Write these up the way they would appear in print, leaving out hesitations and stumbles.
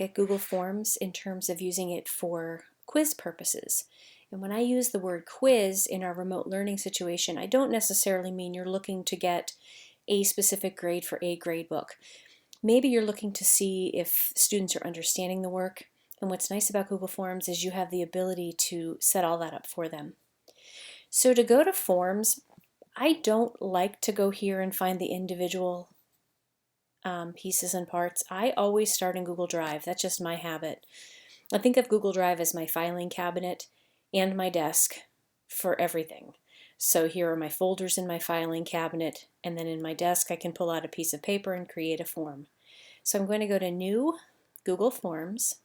at Google Forms in terms of using it for quiz purposes. And when I use the word quiz in our remote learning situation, I don't necessarily mean you're looking to get a specific grade for a grade book. Maybe you're looking to see if students are understanding the work. And what's nice about Google Forms is you have the ability to set all that up for them. So to go to Forms, I don't like to go here and find the individual pieces and parts. I always start in Google Drive. That's just my habit. I think of Google Drive as my filing cabinet and my desk for everything. So here are my folders in my filing cabinet, and then in my desk I can pull out a piece of paper and create a form. So I'm going to go to New, Google Forms.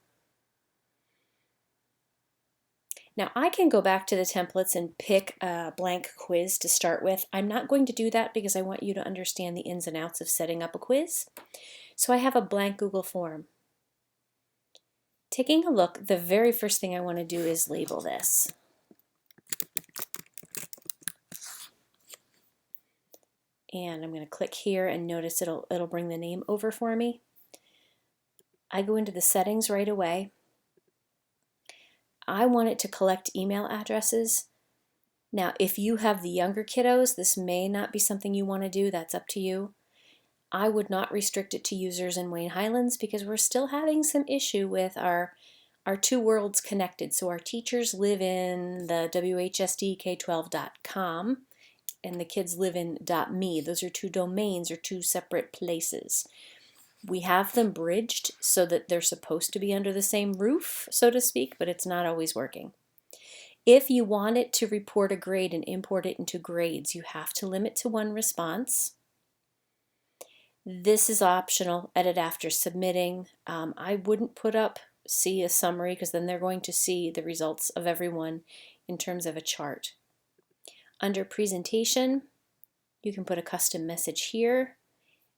Now I can go back to the templates and pick a blank quiz to start with. I'm not going to do that because I want you to understand the ins and outs of setting up a quiz. So I have a blank Google form. Taking a look, the very first thing I want to do is label this. And I'm going to click here and notice it'll bring the name over for me. I go into the settings right away. I want it to collect email addresses. Now, if you have the younger kiddos, this may not be something you want to do. That's up to you. I would not restrict it to users in Wayne Highlands because we're still having some issue with our two worlds connected. So our teachers live in the whsdk12.com and the kids live in .me. Those are two domains or two separate places. We have them bridged so that they're supposed to be under the same roof, so to speak, but it's not always working. If you want it to report a grade and import it into grades, you have to limit to one response. This is optional, edit after submitting. I wouldn't put up see a summary because then they're going to see the results of everyone in terms of a chart. Under presentation, you can put a custom message here,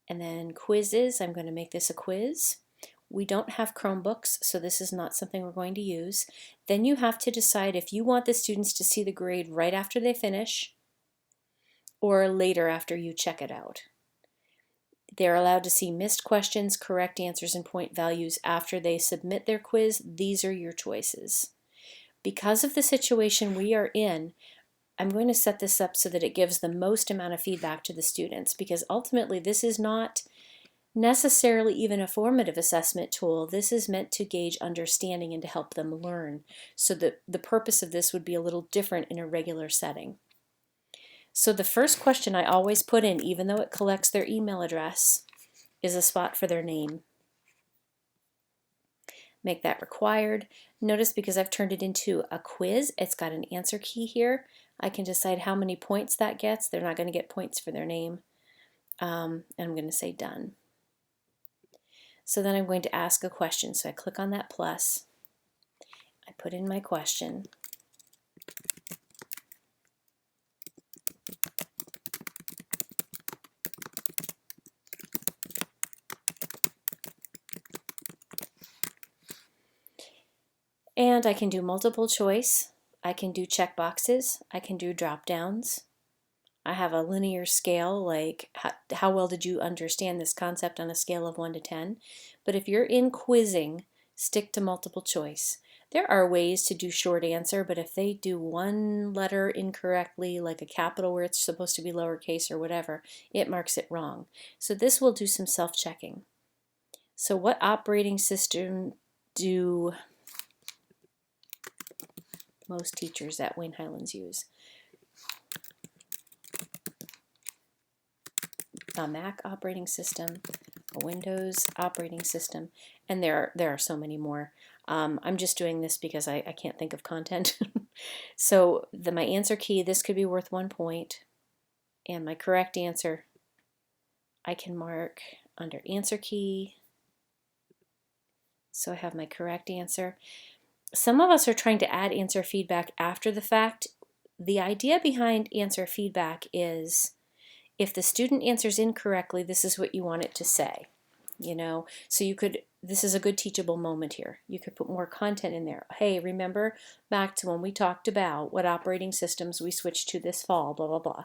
and then quizzes, I'm going to make this a quiz. We don't have Chromebooks, so this is not something we're going to use. Then you have to decide if you want the students to see the grade right after they finish or later after you check it out. They're allowed to see missed questions, correct answers, and point values after they submit their quiz. These are your choices. Because of the situation we are in, I'm going to set this up so that it gives the most amount of feedback to the students, because ultimately this is not necessarily even a formative assessment tool. This is meant to gauge understanding and to help them learn. So the purpose of this would be a little different in a regular setting. So the first question I always put in, even though it collects their email address, is a spot for their name. Make that required. Notice because I've turned it into a quiz, it's got an answer key here. I can decide how many points that gets. They're not going to get points for their name. And I'm going to say done. So then I'm going to ask a question. So I click on that plus. I put in my question. And I can do multiple choice. I can do checkboxes. I can do drop downs. I have a linear scale, like how well did you understand this concept on a scale of 1 to 10. But if you're in quizzing, stick to multiple choice. There are ways to do short answer, but if they do one letter incorrectly, like a capital where it's supposed to be lowercase or whatever, it marks it wrong. So this will do some self-checking. So what operating system do most teachers at Wayne Highlands use? A Mac operating system, a Windows operating system, and there are so many more. I'm just doing this because I can't think of content. So my answer key, this could be worth 1 point, and my correct answer I can mark under answer key. So I have my correct answer. Some of us are trying to add answer feedback after the fact. The idea behind answer feedback is if the student answers incorrectly, this is what you want it to say. You know, so you could, this is a good teachable moment here. You could put more content in there. Hey, remember back to when we talked about what operating systems we switched to this fall, blah, blah, blah.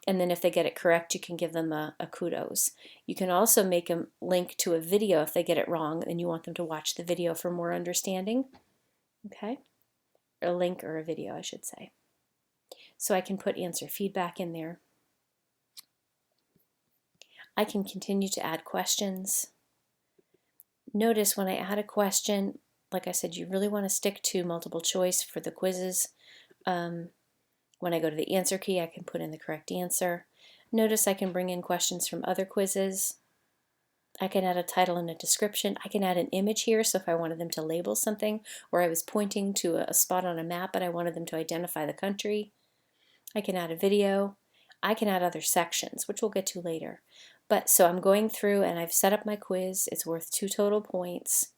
And then if they get it correct, you can give them a kudos. You can also make them link to a video if they get it wrong and you want them to watch the video for more understanding. Okay? A link or a video, I should say. So I can put answer feedback in there. I can continue to add questions. Notice when I add a question, like I said, you really want to stick to multiple choice for the quizzes. When I go to the answer key, I can put in the correct answer. Notice I can bring in questions from other quizzes. I can add a title and a description. I can add an image here, so if I wanted them to label something, or I was pointing to a spot on a map and I wanted them to identify the country. I can add a video. I can add other sections, which we'll get to later. But so I'm going through and I've set up my quiz. It's worth 2 total points.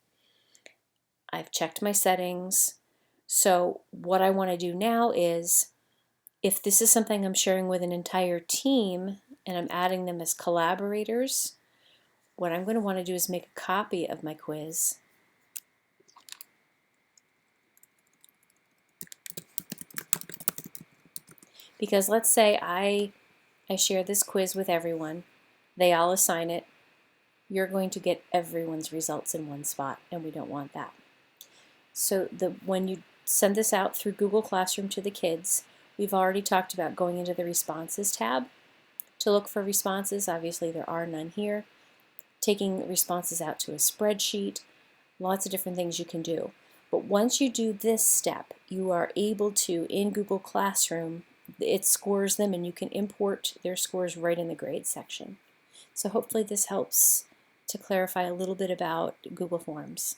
I've checked my settings. So what I want to do now is, if this is something I'm sharing with an entire team and I'm adding them as collaborators, what I'm going to want to do is make a copy of my quiz. Because let's say I share this quiz with everyone. They all assign it. You're going to get everyone's results in one spot, and we don't want that. So when you send this out through Google Classroom to the kids, we've already talked about going into the Responses tab to look for responses. Obviously, there are none here. Taking responses out to a spreadsheet, lots of different things you can do. But once you do this step, you are able to, in Google Classroom, it scores them and you can import their scores right in the grades section. So hopefully this helps to clarify a little bit about Google Forms.